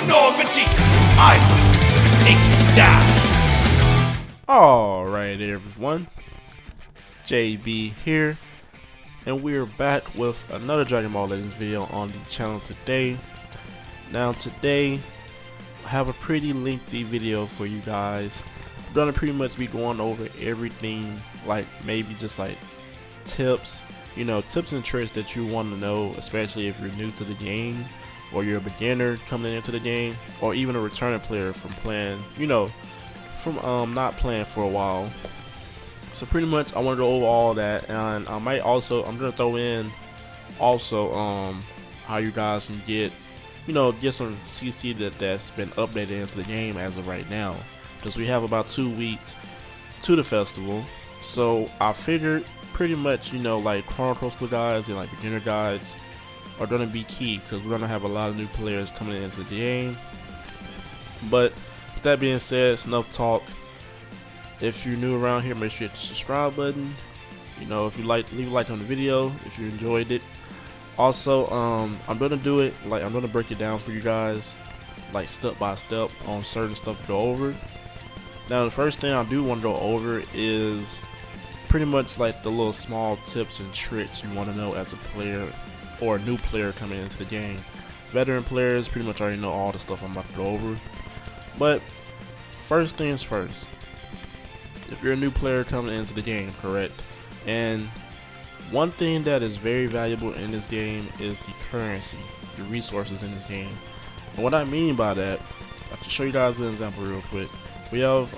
no, Vegeta! I'm going to take you down! Alright everyone, JB here, and we're back with another Dragon Ball Legends video on the channel today. Now today, I have a pretty lengthy video for you guys. I'm gonna pretty much be going over everything, like maybe just like tips, tips and tricks that you want to know, especially if you're new to the game, or you're a beginner coming into the game, or even a returning player from playing, from not playing for a while. So pretty much I want to go over all that, and I'm gonna throw in also how you guys can get some CC that's been updated into the game as of right now, because we have about 2 weeks to the festival. So I figured pretty much like Chrono Coaster guides and like beginner guides are gonna be key, because we're gonna have a lot of new players coming into the game. But with that being said, it's enough talk. If you're new around here, make sure you hit the subscribe button. If you like, leave a like on the video if you enjoyed it. Also, I'm gonna do it like I'm gonna break it down for you guys, like step by step on certain stuff to go over. Now, the first thing I do want to go over is pretty much like the little small tips and tricks you want to know as a player or a new player coming into the game. Veteran players pretty much already know all the stuff I'm about to go over. But first things first, if you're a new player coming into the game, correct? And one thing that is very valuable in this game is the currency, the resources in this game. And what I mean by that, I can show you guys an example real quick. We have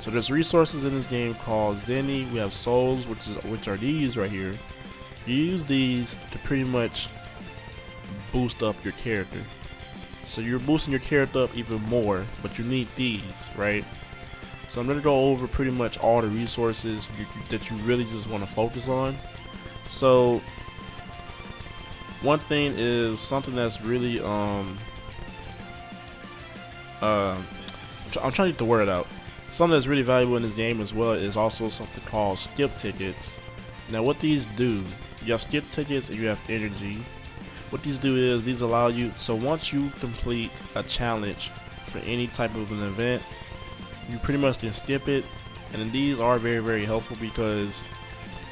so there's resources in this game called Zenny. We have souls, which are these right here. You use these to pretty much boost up your character. So you're boosting your character up even more, but you need these, right? So I'm going to go over pretty much all the resources that you really just want to focus on. So one thing is something that's really I'm trying to get the word out. Something that's really valuable in this game as well is also something called skip tickets. Now what these do, you have skip tickets and you have energy. What these do is these allow you, so once you complete a challenge for any type of an event, you pretty much can skip it. And then these are very, very helpful, because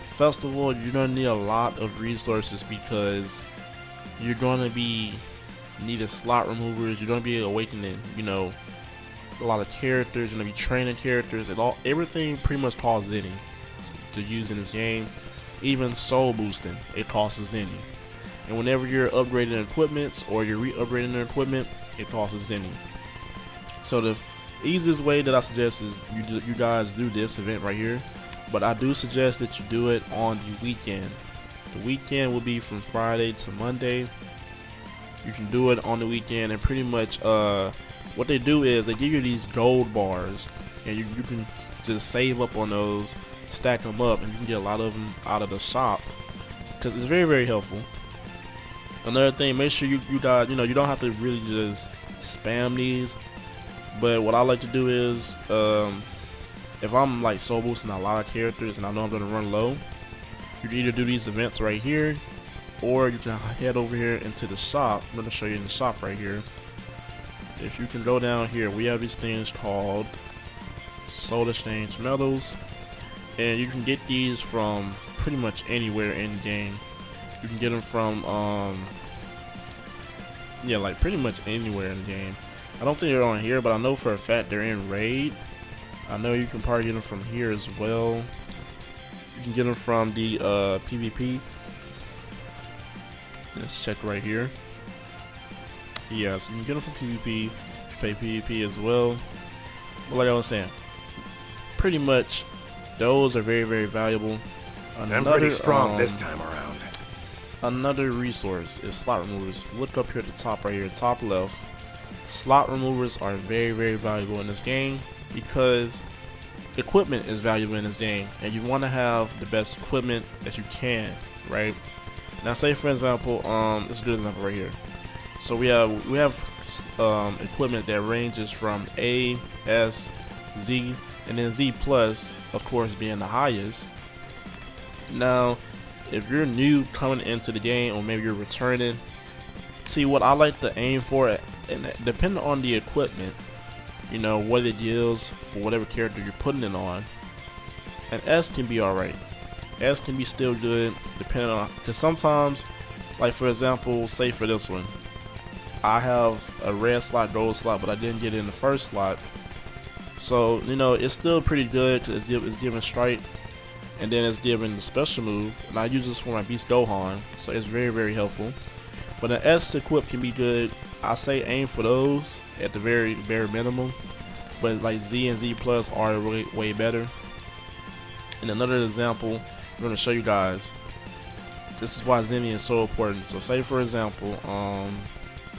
festival, you're gonna need a lot of resources, because you're gonna be needing slot removers, you're gonna be awakening, a lot of characters, you're gonna be training characters, and everything pretty much costs Zenny to use in this game. Even soul boosting, it costs Zenny. And whenever you're upgrading equipments or you're re-upgrading the equipment, it costs Zenny. So the easiest way that I suggest is you guys do this event right here, but I do suggest that you do it on the weekend. The weekend will be from Friday to Monday. You can do it on the weekend, and pretty much what they do is they give you these gold bars, and you can just save up on those, stack them up, and you can get a lot of them out of the shop, because it's very, very helpful. Another thing, make sure you guys, you don't have to really just spam these, but what I like to do is, if I'm like soul boosting a lot of characters and I know I'm gonna run low, you can either do these events right here, or you can head over here into the shop. I'm gonna show you in the shop right here. If you can go down here, we have these things called Soul Exchange Medals, and you can get these from pretty much anywhere in the game. You can get them from yeah, like pretty much anywhere in the game. I don't think they're on here, but I know for a fact they're in Raid. I know you can probably get them from here as well. You can get them from the PvP. Let's check right here. Yeah, so you can get them from PvP. You pay PvP as well. But like I was saying, pretty much those are very, very valuable. I'm pretty strong this time around. Another resource is slot removers. Look up here at the top right here, top left. Slot removers are very, very valuable in this game, because equipment is valuable in this game, and you want to have the best equipment that you can, right? Now say for example, this is a good example right here. So we have equipment that ranges from A, S, Z, and then Z plus, of course, being the highest. Now if you're new coming into the game, or maybe you're returning, see what I like to aim for and depending on the equipment, you know, what it yields for whatever character you're putting it on, an S can be alright. S can be still good depending on, because sometimes, like for example, say for this one, I have a red slot, gold slot, but I didn't get it in the first slot. So, you know, it's still pretty good because it's giving strike, and then it's giving the special move, and I use this for my Beast Gohan, so it's very, very helpful. But an S equip can be good. I say aim for those at the very bare minimum, but like Z and Z Plus are way better. And another example, I'm going to show you guys. This is why Zenny is so important. So say for example,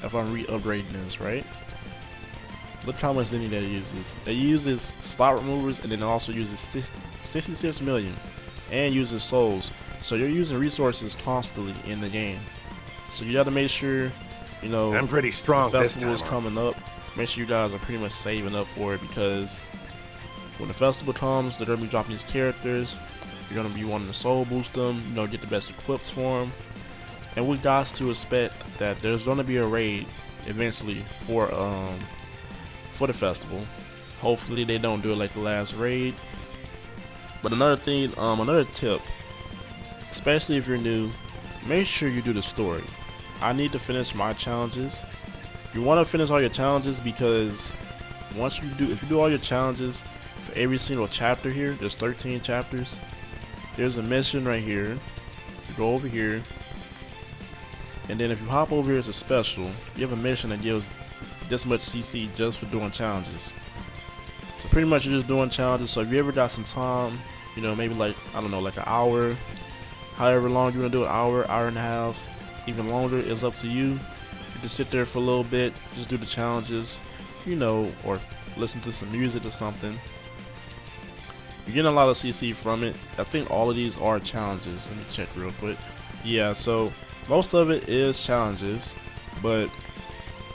if I'm re-upgrading this, right? Look how much Zenny that it uses. It uses slot removers, and then it also uses 66 million and uses souls. So you're using resources constantly in the game. So you gotta make sure, you know, I'm pretty strong. The festival is coming up. Make sure you guys are pretty much saving up for it, because when the festival comes, they're gonna be dropping these characters. You're gonna be wanting to soul boost them, you know, get the best equips for them. And we got to expect that there's gonna be a raid eventually for the festival. Hopefully they don't do it like the last raid. But another thing, another tip, especially if you're new, make sure you do the story. I need to finish my challenges. You want to finish all your challenges, because if you do all your challenges for every single chapter here, there's 13 chapters. There's a mission right here. You go over here, and then if you hop over here to special, you have a mission that gives this much CC just for doing challenges. So pretty much you're just doing challenges. So if you ever got some time, you know, maybe like, I don't know, like an hour, however long you want to do, an hour, hour and a half, even longer, is up to you. You just sit there for a little bit, just do the challenges, you know, or listen to some music or something. You're getting a lot of CC from it. I think all of these are challenges. Let me check real quick. Yeah, so most of it is challenges, but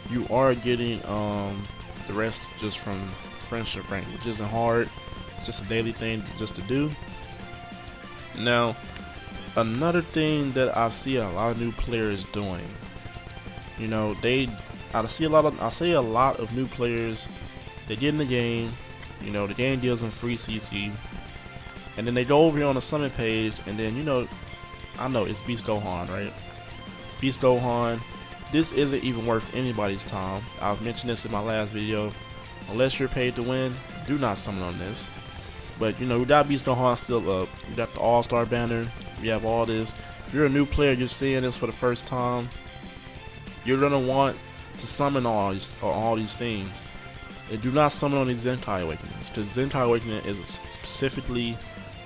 you are getting the rest just from friendship rank, which isn't hard. It's just a daily thing just to do. Now, another thing that I see a lot of new players doing, you know, I see a lot of new players. They get in the game, you know, the game deals them free CC, and then they go over here on the summon page, and then, you know, I know it's Beast Gohan, right? It's Beast Gohan. This isn't even worth anybody's time. I've mentioned this in my last video. Unless you're paid to win, do not summon on this. But you know, we got Beast Gohan still up. We got the All-Star banner. We have all this. If you're a new player, you're seeing this for the first time, you're gonna want to summon all these things. And do not summon on these Zenkai Awakenings, because Zenkai Awakening is specifically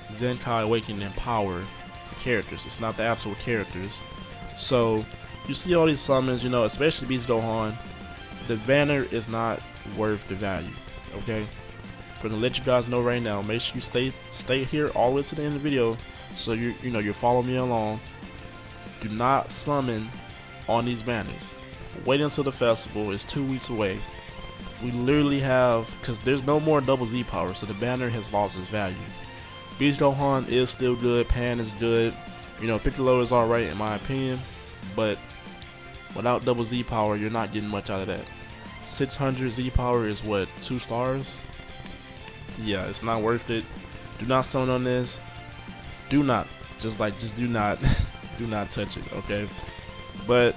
Zenkai Awakening power for characters. It's not the actual characters. So you see all these summons, you know, especially Beast Gohan, the banner is not worth the value, okay? I'm gonna let you guys know right now. Make sure you stay here all the way to the end of the video, so you know you're following me along. Do not summon on these banners. Wait until the festival. It's 2 weeks away. We literally have, because there's no more double Z power, so the banner has lost its value. Beast Gohan is still good. Pan is good. You know, Piccolo is alright in my opinion, but without double Z power, you're not getting much out of that. 600 Z power is what, 2 stars? Yeah, it's not worth it. Do not summon on this. Do not, just do not, do not touch it, okay? But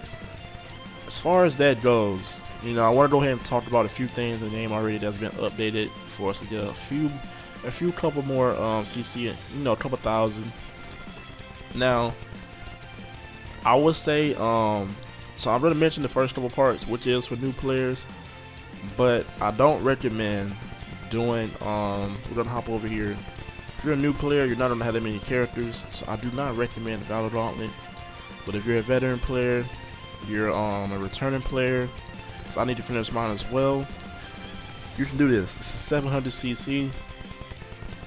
as far as that goes, you know, I want to go ahead and talk about a few things in the game already that's been updated for us to get a few couple more CC, you know, a couple thousand. Now, I would say, so I'm going to mention the first couple parts, which is for new players, but I don't recommend doing, we're going to hop over here. If you're a new player, you're not going to have that many characters, so I do not recommend the Battle Gauntlet. But if you're a veteran player, you're a returning player, so I need to finish mine as well, you can do this. This is 700 CC.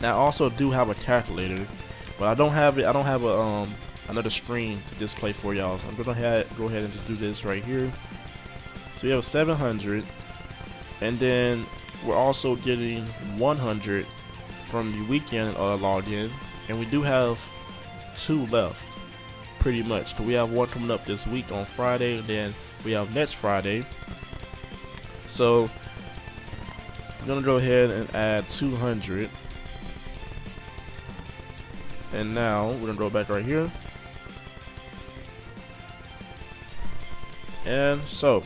Now I also do have a calculator, but I don't have it. I don't have a another screen to display for y'all. So I'm gonna go ahead and just do this right here. So we have 700, and then we're also getting 100 from the weekend login, and we do have 2 left, pretty much. So we have one coming up this week on Friday, and then we have next Friday. So I'm gonna go ahead and add 200, and now we're gonna go back right here, and so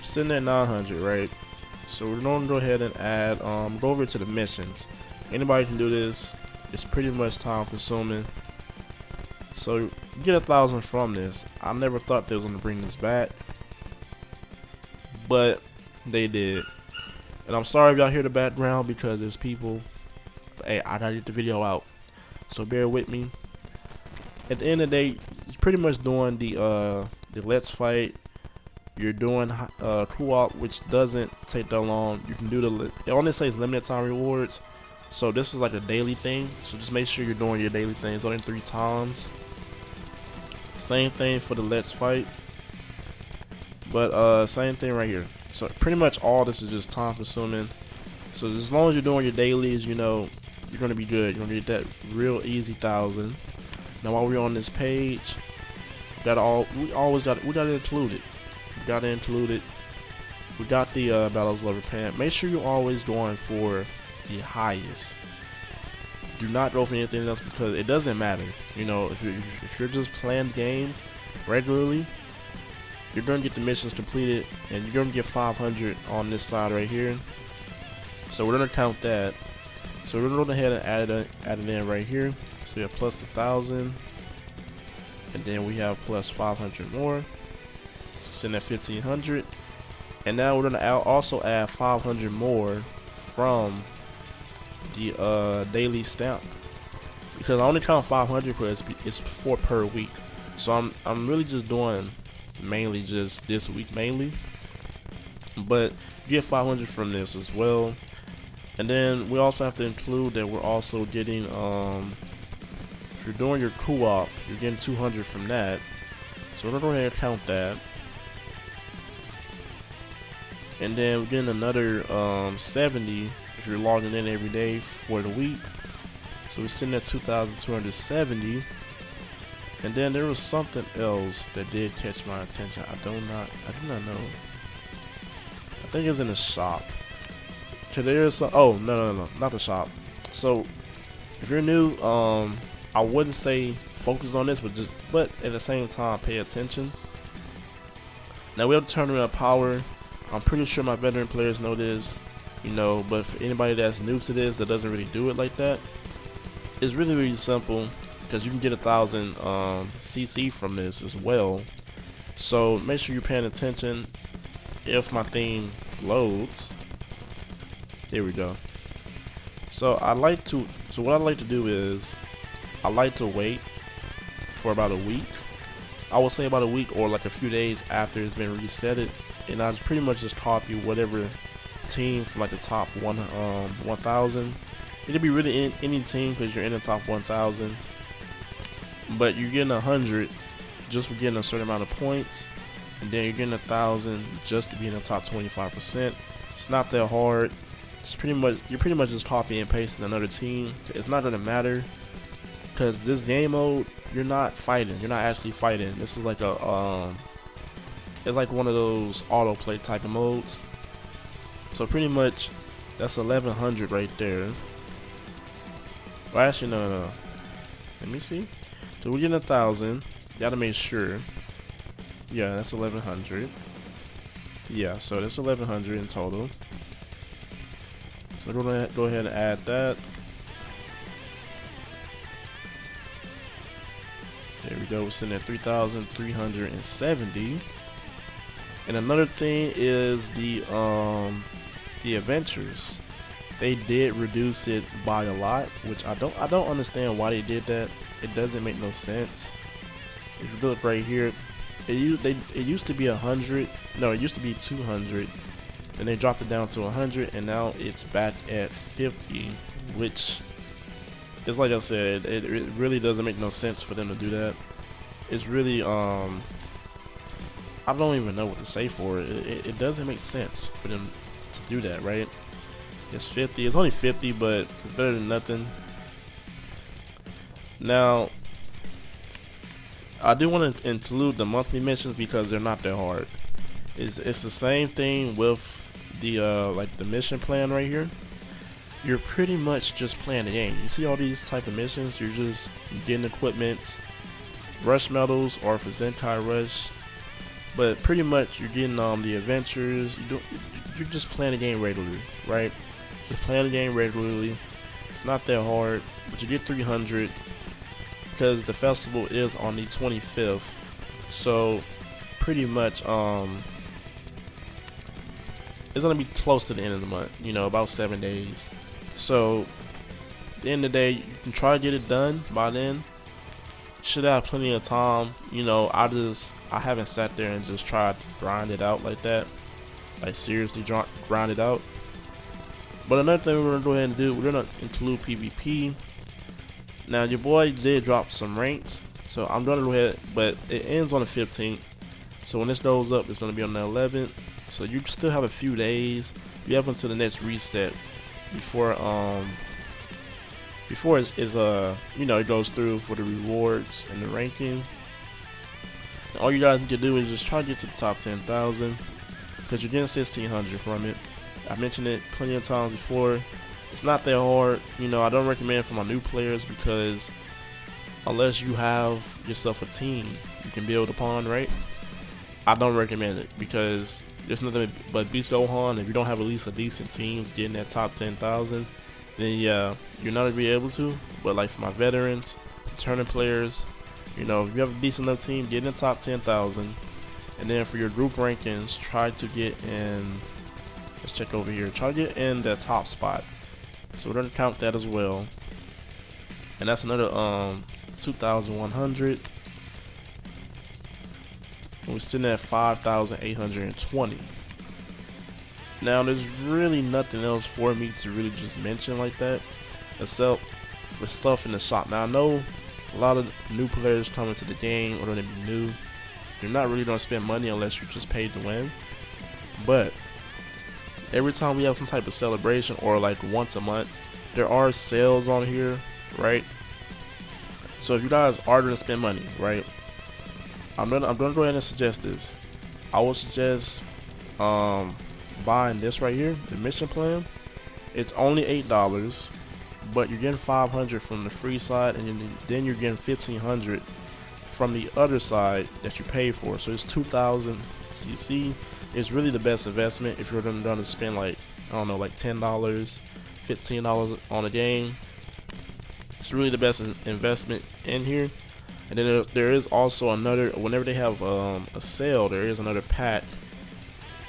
sitting at 900, right? So we're gonna go ahead and add go over to the missions. Anybody can do this. It's pretty much time consuming. So you get 1,000 from this. I never thought they was gonna bring this back, but they did. And I'm sorry if y'all hear the background because there's people. But hey, I gotta get the video out, so bear with me. At the end of the day, you're pretty much doing the let's fight. You're doing co-op, which doesn't take that long. You can do it only says limited time rewards. So this is like a daily thing. So just make sure you're doing your daily things only 3 times. Same thing for the let's fight. But same thing right here. So pretty much all this is just time consuming. So as long as you're doing your dailies, you know, you're gonna be good. You're gonna get that real easy 1,000. Now while we're on this page, we gotta include it. We gotta include it. We got the Battles Lover Pant. Make sure you're always going for the highest. Do not go for anything else because it doesn't matter. You know, if you're just playing the game regularly, you're gonna get the missions completed, and you're gonna get 500 on this side right here. So we're gonna count that. So we're gonna go ahead and add it in right here. So we have plus 1,000, and then we have plus 500 more. So sitting at 1,500, and now we're gonna also add 500 more from the daily stamp, because I only count 500 because it's 4 per week. So I'm really just doing mainly just this week mainly, but you get 500 from this as well. And then we also have to include that we're also getting if you're doing your co-op, you're getting 200 from that. So we're gonna go ahead and count that. And then we're getting another 70 if you're logging in every day for the week. So we're sitting at 2,270. And then there was something else that did catch my attention. I do not know. I think it's in the shop. So there's some, oh no, not the shop. So if you're new, I wouldn't say focus on this, but at the same time pay attention. Now we have the tournament of power. I'm pretty sure my veteran players know this, you know, but for anybody that's new to this that doesn't really do it like that, it's really simple, because you can get 1,000 CC from this as well. So make sure you're paying attention. If my theme loads, there we go. So what I like to do is I like to wait for about a week. I would say about a week or like a few days after it's been resetted, and I just pretty much just copy whatever team from like the top 1,000. It could be really any team because you're in the top 1,000, but you're getting 100 just for getting a certain amount of points, and then you're getting 1,000 just to be in the top 25%. It's not that hard. It's you're pretty much just copying and pasting another team. It's not gonna matter because this game mode, you're not fighting. You're not actually fighting. This is like a it's like one of those autoplay type of modes. So pretty much that's 1,100 right there. Well, actually no. Let me see. So we're getting 1,000. Gotta make sure. Yeah, that's 1,100. Yeah, so that's 1,100 in total. So we're gonna go ahead and add that. There we go. We're sitting at 3,370. And another thing is the adventures. They did reduce it by a lot, which I don't understand why they did that. It doesn't make no sense. If you look right here, it used to be 100. No, it used to be 200. Then they dropped it down to 100, and now it's back at 50, which is, like I said, it really doesn't make no sense for them to do that. It's really I don't even know what to say for it. It doesn't make sense for them to do that, right? It's 50. It's only 50, but it's better than nothing. Now, I do want to include the monthly missions because they're not that hard. It's the same thing with the like the mission plan right here. You're pretty much just playing the game. You see all these type of missions, you're just getting equipment, rush medals, or for Zenkai Rush. But pretty much you're getting the adventures. You're just playing the game regularly, right? You're playing the game regularly. It's not that hard, but you get 300 because the festival is on the 25th. So pretty much it's gonna be close to the end of the month. You know, about 7 days. So at the end of the day, you can try to get it done by then. Should have plenty of time. You know, I haven't sat there and just tried to grind it out like that, like seriously grind it out. But another thing we're gonna go ahead and do, we're gonna include PvP. Now your boy did drop some ranks, so I'm gonna go ahead, but it ends on the 15th. So when this goes up, it's gonna be on the 11th. So you still have a few days. You have until the next reset before it's you know, it goes through for the rewards and the ranking. And all you guys need to do is just try to get to the top 10,000 because you're getting 1,600 from it. I mentioned it plenty of times before. It's not that hard. You know, I don't recommend for my new players because unless you have yourself a team you can build upon, right? I don't recommend it because there's nothing but beast Gohan. If you don't have at least a decent team getting that top 10,000, then yeah, you're not gonna be able to. But like for my veterans, returning players, you know, if you have a decent enough team, get in the top 10,000. And then for your group rankings, try to get in. Let's check over here. Try to get in that top spot. So we're gonna count that as well. And that's another 2,100. And we're sitting at 5,820. Now there's really nothing else for me to really just mention like that, except for stuff in the shop. Now I know a lot of new players coming to the game, or gonna be new. They're not really gonna spend money unless you're just paid to win. But every time we have some type of celebration, or like once a month, there are sales on here, right? So if you guys are gonna spend money, right, I'm gonna go ahead and suggest this. I will suggest buying this right here, the mission plan. It's only $8, but you're getting 500 from the free side, and then you're getting 1,500 from the other side that you pay for. So it's 2,000 CC. It's really the best investment if you're gonna spend like, I don't know, like $10, $15 on a game. It's really the best investment in here. And then there is also another, whenever they have a sale, there is another pack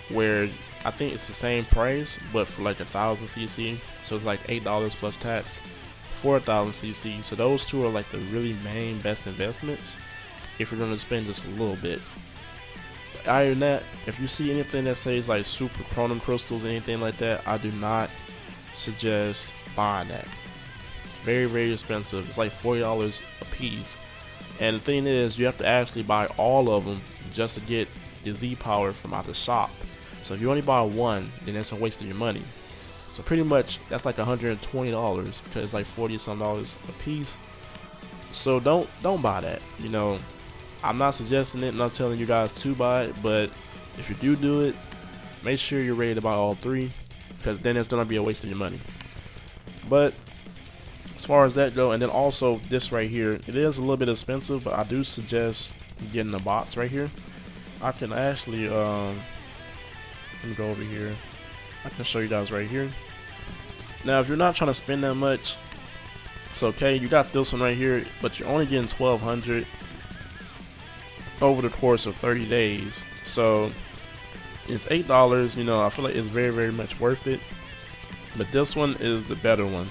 where I think it's the same price but for like 1,000 CC. So it's like $8 plus tax, 4,000 CC. So those two are like the really main best investments if you're gonna spend just a little bit. But other than that, if you see anything that says like super chronom crystals, anything like that, I do not suggest buying that. Very, very expensive. It's like $40 a piece. And the thing is, you have to actually buy all of them just to get the Z power from out the shop. So if you only buy one, then that's a waste of your money. So pretty much that's like $120 because it's like $40-some a piece. So don't buy that. You know, I'm not suggesting it, I'm not telling you guys to buy it, but if you do it, make sure you're ready to buy all three, because then it's gonna be a waste of your money. But as far as that go, and then also this right here, it is a little bit expensive, but I do suggest getting the bots right here. I can actually let me go over here. I can show you guys right here. Now if you're not trying to spend that much, it's okay. You got this one right here, but you're only getting 1,200 over the course of 30 days. So it's $8. You know, I feel like it's very, very much worth it. But this one is the better one,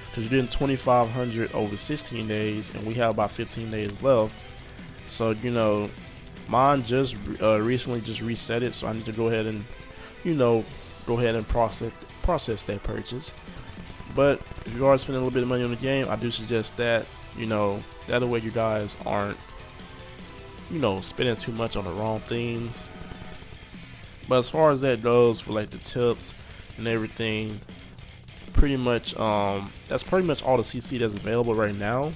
because you're getting 2,500 over 16 days, and we have about 15 days left. So you know, mine just recently just reset it, so I need to go ahead and, you know, process that purchase. But if you are spending a little bit of money on the game, I do suggest that, you know, that way you guys aren't, you know, spending too much on the wrong things. But as far as that goes, for like the tips and everything, pretty much that's pretty much all the CC that's available right now,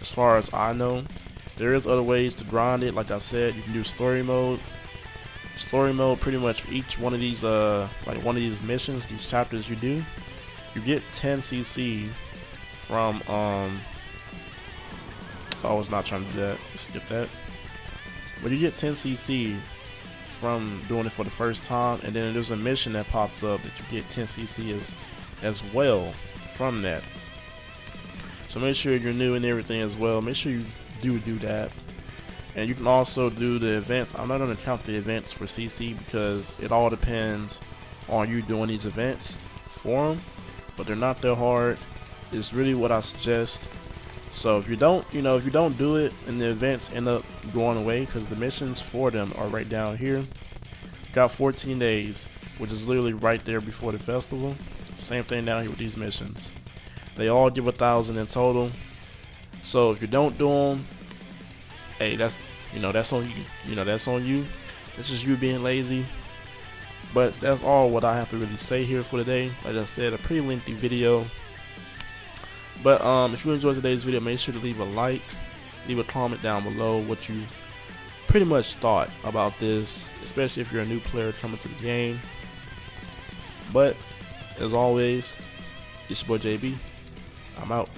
as far as I know. There is other ways to grind it. Like I said, you can do story mode. story mode, pretty much for each one of these like one of these missions, these chapters you do, you get 10 CC from I was not trying to do that, skip that. But you get 10 CC from doing it for the first time, and then there's a mission that pops up that you get 10 CC as well from that. So make sure you're new and everything as well. Make sure you do that. And you can also do the events. I'm not going to count the events for CC because it all depends on you doing these events for them, but they're not that hard. It's really what I suggest. So if you don't, if you don't do it and the events end up going away, because the missions for them are right down here. Got 14 days, which is literally right there before the festival. Same thing down here with these missions. They all give 1,000 in total. So if you don't do them, hey, that's on you. That's on you. It's just you being lazy. But that's all what I have to really say here for today. Like I said, a pretty lengthy video. But if you enjoyed today's video, make sure to leave a like, leave a comment down below what you pretty much thought about this, especially if you're a new player coming to the game. But as always, it's your boy JB. I'm out.